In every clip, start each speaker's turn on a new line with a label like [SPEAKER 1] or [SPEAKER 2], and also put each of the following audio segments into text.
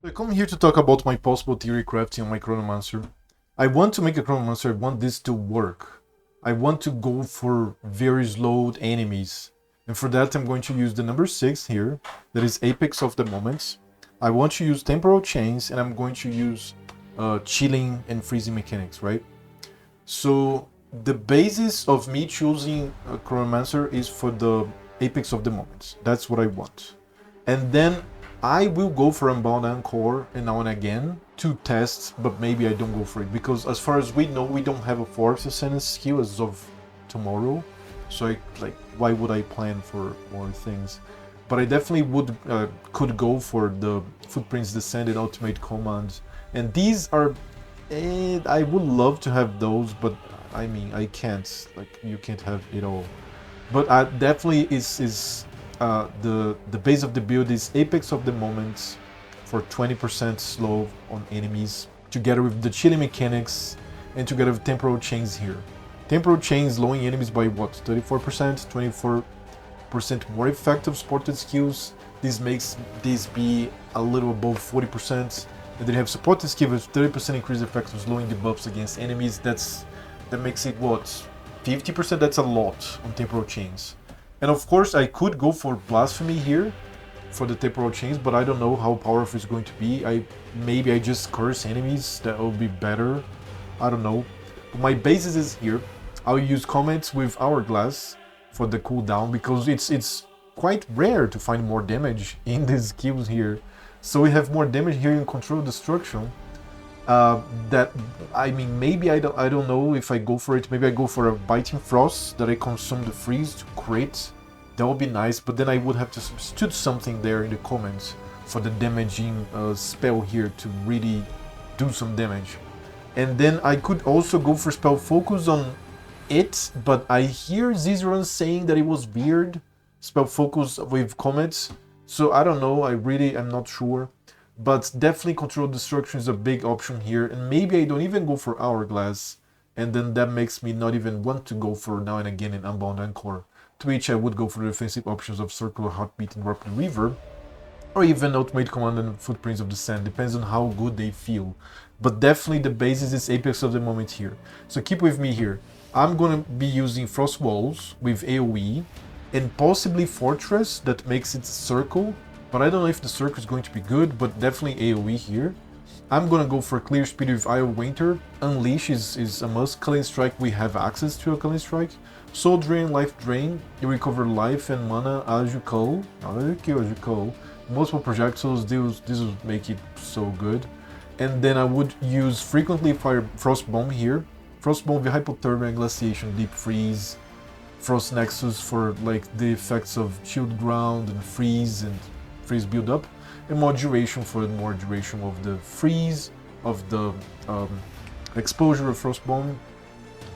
[SPEAKER 1] I come here to talk about my possible theory crafting on my Chronomancer. I want to make a Chronomancer, I want this to work. I want to go for very slowed enemies. And for that I'm going to use the number 6 here, that is Apex of the Moments. I want to use Temporal Chains and I'm going to use chilling and freezing mechanics, right? So the basis of me choosing a Chronomancer is for the Apex of the Moments. That's what I want. And then I will go for Unbound Encore and now and again to test, but maybe I don't go for it because as far as we know, we don't have a Force Ascendant skill as of tomorrow. So why would I plan for more things? But I definitely could go for the Footprints Descended Ultimate Command, and these are. I would love to have those, but I mean I can't. Like you can't have it all. But definitely is the base of the build is Apex of the Moment for 20% slow on enemies, together with the chilling mechanics and together with Temporal Chains here. Temporal Chains slowing enemies by what? 34%, 24% more effective supported skills. This makes this be a little above 40%. And then you have supported skill with 30% increased effect of slowing debuffs against enemies. That makes it what? 50%? That's a lot on Temporal Chains. And of course I could go for Blasphemy here for the Temporal Chains, but I don't know how powerful it's going to be. Maybe I just curse enemies, that will be better. I don't know. But my basis is here. I'll use Comments with Hourglass for the cooldown because it's quite rare to find more damage in these skills here. So we have more damage here in Control Destruction. That I mean, maybe I don't know if I go for it. Maybe I go for a Biting Frost that I consume the freeze to crit. That would be nice, but then I would have to substitute something there in the comments for the damaging spell here to really do some damage. And then I could also go for spell focus on it, but I hear Zizeran saying that it was weird spell focus with comments. So I don't know. I'm not sure. But definitely Control Destruction is a big option here, and maybe I don't even go for Hourglass, and then that makes me not even want to go for now and again in Unbound Encore, to which I would go for the defensive options of Circular Heartbeat and Rapid Reaver, or even Ultimate Command and Footprints of the Sand, depends on how good they feel. But definitely the basis is Apex of the Moment here. So keep with me here. I'm gonna be using Frost Walls with AoE, and possibly Fortress that makes it Circle, but I don't know if the circle is going to be good, but definitely AoE here. I'm gonna go for Clear Speed with Eye of Winter. Unleash is a must. Culling Strike, we have access to a Culling Strike. Soul Drain, Life Drain, you recover life and mana as you call. As you call. Multiple projectiles, this will make it so good. And then I would use frequently Fire Frost Bomb here. Frost Bomb with Hypothermia, Glaciation, Deep Freeze, Frost Nexus for like the effects of Chilled Ground and Freeze build up, and more duration for more duration of the freeze, of the exposure of Frost Bomb.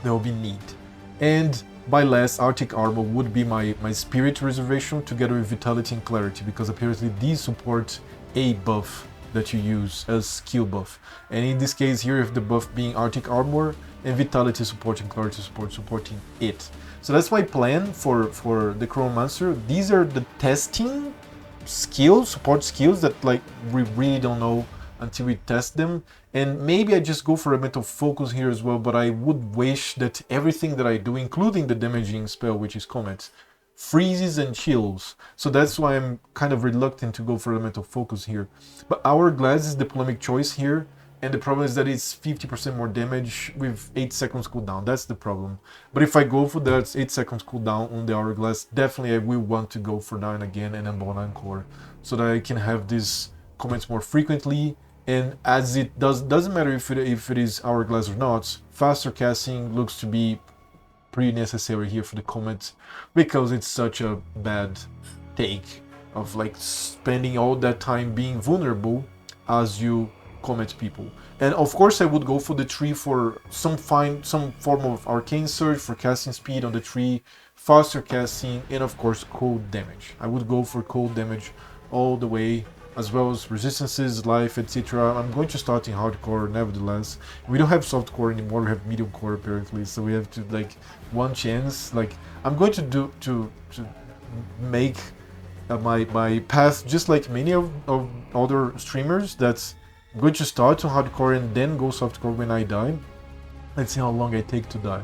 [SPEAKER 1] That will be neat. And by last, Arctic Armor would be my Spirit Reservation together with Vitality and Clarity, because apparently these support a buff that you use as skill buff. And in this case here, with the buff being Arctic Armor and Vitality supporting Clarity supporting it. So that's my plan for the Chronomancer. These are the testing skills, support skills that like we really don't know until we test them. And maybe I just go for a mental focus here as well, but I would wish that everything that I do, including the damaging spell, which is Comet, freezes and chills. So that's why I'm kind of reluctant to go for a mental focus here. But Hourglass is the polemic choice here. And the problem is that it's 50% more damage with 8 seconds cooldown. That's the problem. But if I go for that 8 seconds cooldown on the Hourglass, definitely I will want to go for 9 again and Unbound Encore, so that I can have these comments more frequently. And as it doesn't matter if it is Hourglass or not, faster casting looks to be pretty necessary here for the comments, because it's such a bad take of like spending all that time being vulnerable as you comment people. And of course I would go for the tree for some form of arcane surge for casting speed on the tree, faster casting, and of course cold damage. I would go for cold damage all the way, as well as resistances, life, etc. I'm going to start in hardcore nevertheless. We don't have softcore anymore, we have medium core apparently, so we have to like one chance. Like I'm going to make my path, just like many of other streamers, that's I'm going to start on hardcore and then go softcore when I die. Let's see how long I take to die.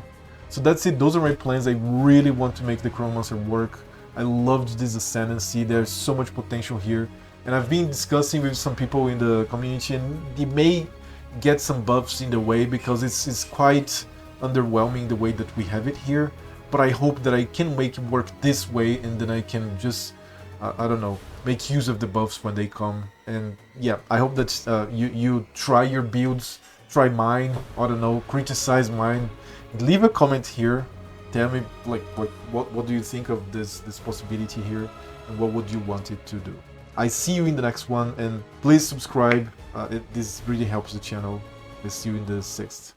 [SPEAKER 1] So that's it, those are my plans. I really want to make the cronomancer work. I loved this ascendancy, there's so much potential here. And I've been discussing with some people in the community, and they may get some buffs in the way because it's quite underwhelming the way that we have it here. But I hope that I can make it work this way, and then I can just, I don't know, make use of the buffs when they come. And yeah, I hope that you try your builds, try mine, I don't know, criticize mine. Leave a comment here, tell me like what do you think of this possibility here, and what would you want it to do. I see you in the next one, and please subscribe, this really helps the channel. I'll see you in the 6th.